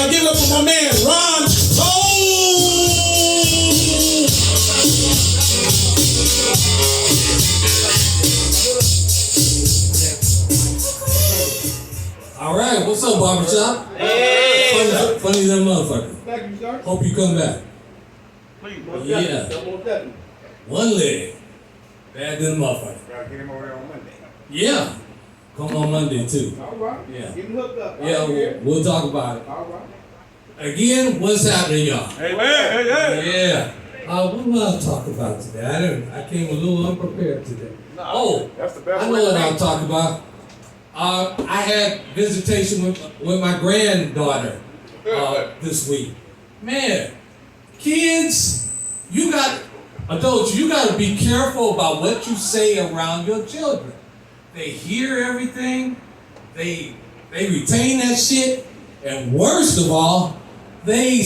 y'all. Give it up for my man, Ronald. All right, what's up, Barbershop? Hey! Funny than motherfucker. Thank you, sir. Hope you come back. Yeah. One leg. Bad than motherfucker. Gotta get him over there on Monday. Yeah. Come on Monday, too. All right. Yeah. Get him hooked up. Yeah, we'll talk about it. All right. Again, what's happening, y'all? Hey, man, hey. Yeah. What am I talking about today? I came a little unprepared today. No, that's the best I know what I'll talk about. I had visitation with my granddaughter this week. Man, kids, adults, you got to be careful about what you say around your children. They hear everything. They retain that shit. And worst of all, they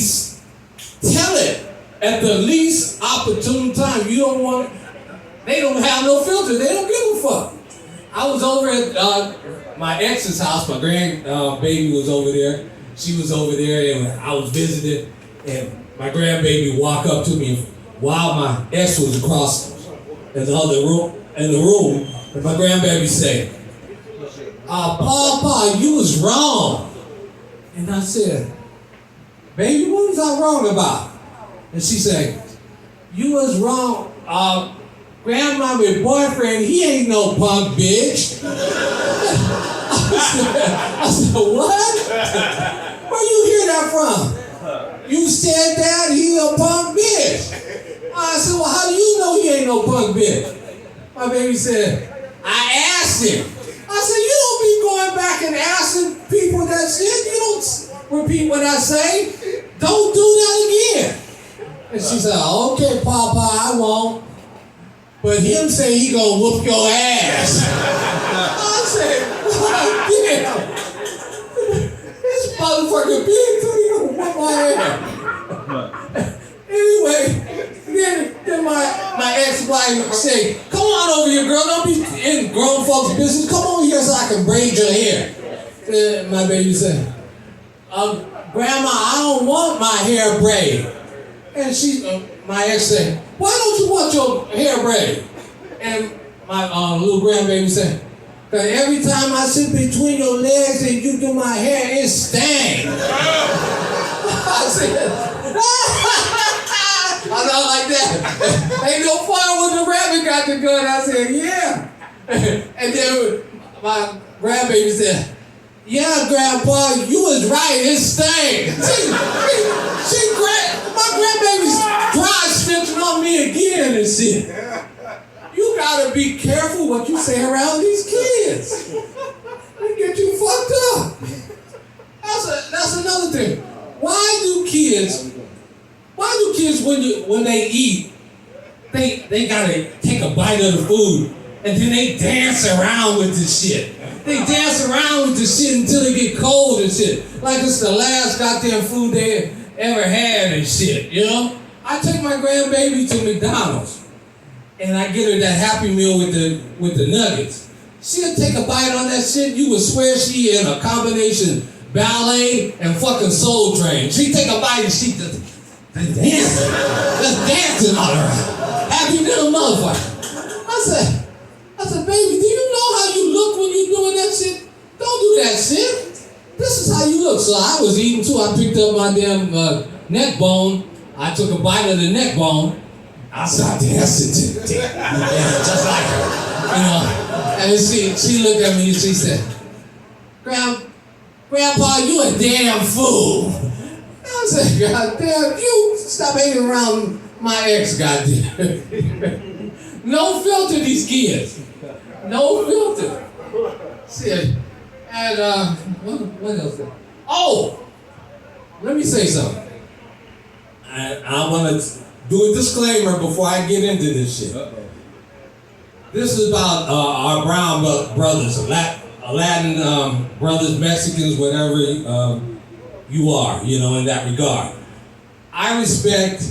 tell it at the least opportune time. They don't have no filter. They don't give a fuck. I was over at my ex's house. My grandbaby was over there. She was over there, and I was visiting. And my grandbaby walked up to me while my ex was across in the other room. And my grandbaby said, "Papa, you was wrong." And I said, "Baby, what was I wrong about?" And she said, "You was wrong. Grandmama's boyfriend, he ain't no punk bitch." I said, "What? Where you hear that from?" "You said that he a punk bitch." I said, "Well, how do you know he ain't no punk bitch?" My baby said, "I asked him." I said, "You don't be going back and asking people that shit. You don't repeat what I say. Don't do that again." And she said, "Okay, Papa, I won't. But him say he gonna whoop your ass." I said, "What? Damn. This motherfucker big too, he gonna whoop my ass." Anyway, then my ex-wife said, "Come on over here, girl. Don't be in grown folks' business. Come over here so I can braid your hair." Then my baby said, "Grandma, I don't want my hair braided." And my ex said, "Why don't you want your hair braided?" And my little grandbaby said, "Because every time I sit between your legs and you do my hair, it stank." I said, I don't like that. Ain't no fun when the rabbit got the gun. I said, "Yeah." And then my grandbaby said, "Yeah, Grandpa, you was right. It stank." My grandbaby's dry snitching on me again and shit. You gotta be careful what you say around these kids. They get you fucked up. That's another thing. Why do kids when they eat, they gotta take a bite of the food and then they dance around with the shit. They dance around with the shit until they get cold and shit. Like it's the last goddamn food they ever had and shit, you know? I take my grandbaby to McDonald's and I get her that Happy Meal with the nuggets. She'll take a bite on that shit, you would swear she in a combination ballet and fucking Soul Train. She take a bite and she just dancing all around. Happy little motherfucker. I said, "Baby, do you know how you look when you're doing that shit? Don't do that shit. This is how you look." So I was eating too. I picked up my damn neck bone. I took a bite of the neck bone. I started dancing to the dick. Just like her. You know? And she looked at me and she said, Grandpa, you a damn fool." I said, "God damn, you stop hanging around my ex, goddamn." No filter, these kids. No filter. Shit. And what else? Oh, let me say something. I want to do a disclaimer before I get into this shit. This is about our brown brothers, Latin brothers, Mexicans, whatever you are, you know, in that regard. I respect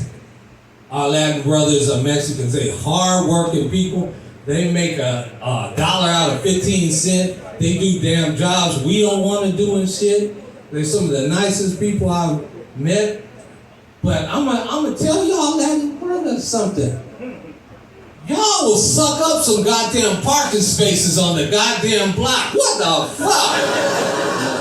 our Latin brothers or Mexicans. They hard-working people. They make a dollar out of 15 cents. They do damn jobs we don't want to do and shit. They're some of the nicest people I've met. But I'm gonna tell y'all that brother something. Y'all will suck up some goddamn parking spaces on the goddamn block. What the fuck?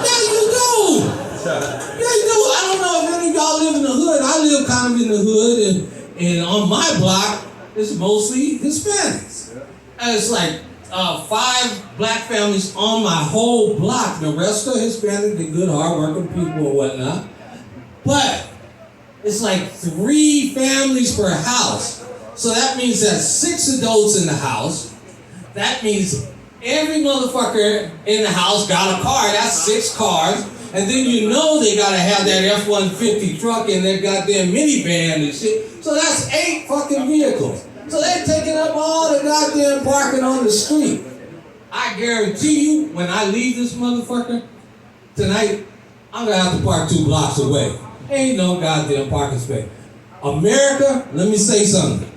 There you go. There you go. I don't know if any of y'all live in the hood. I live kind of in the hood, and on my block, it's mostly Hispanics. And it's like 5 black families on my whole block. The rest are Hispanic, they're good, hardworking people or whatnot. But it's like 3 families per house. So that means there's 6 adults in the house. That means every motherfucker in the house got a car. That's 6 cars. And then you know they gotta have that F-150 truck and their goddamn minivan and shit. So that's 8 fucking vehicles. So they're taking up all the goddamn parking on the street. I guarantee you, when I leave this motherfucker tonight, I'm gonna have to park 2 blocks away. Ain't no goddamn parking space. America, let me say something.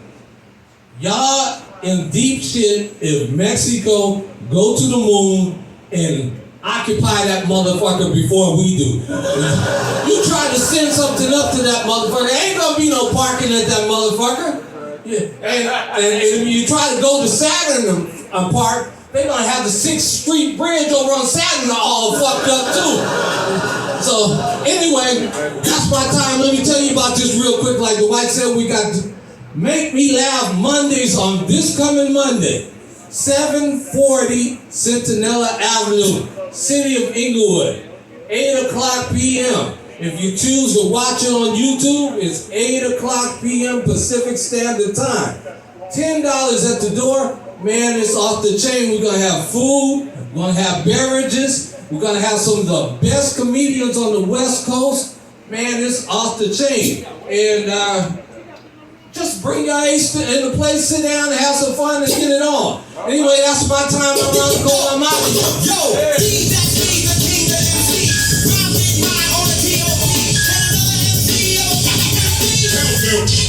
Y'all in deep shit if Mexico go to the moon and occupy that motherfucker before we do. You try to send something up to that motherfucker, there ain't gonna be no parking at that motherfucker. Yeah. And you try to go to Saturn Park, they're gonna have the 6th Street Bridge over on Saturn all fucked up too. So anyway, that's my time. Let me tell you about this real quick. Like Dwight said, we got Make Me Laugh Mondays on this coming Monday. 740 Centinela Avenue, City of Inglewood, 8 o'clock p.m. If you choose to watch it on YouTube, it's 8 o'clock p.m. Pacific Standard Time. $10 at the door. Man, it's off the chain. We're going to have food. We're going to have beverages. We're going to have some of the best comedians on the West Coast. Man, it's off the chain. And just bring your ace in the place, sit down, and have some fun and get it on. Anyway, that's my time. I'm around the corner. I'm out. Yo! He's that king, the king, the MC. Round big high on the TOP. And another MC.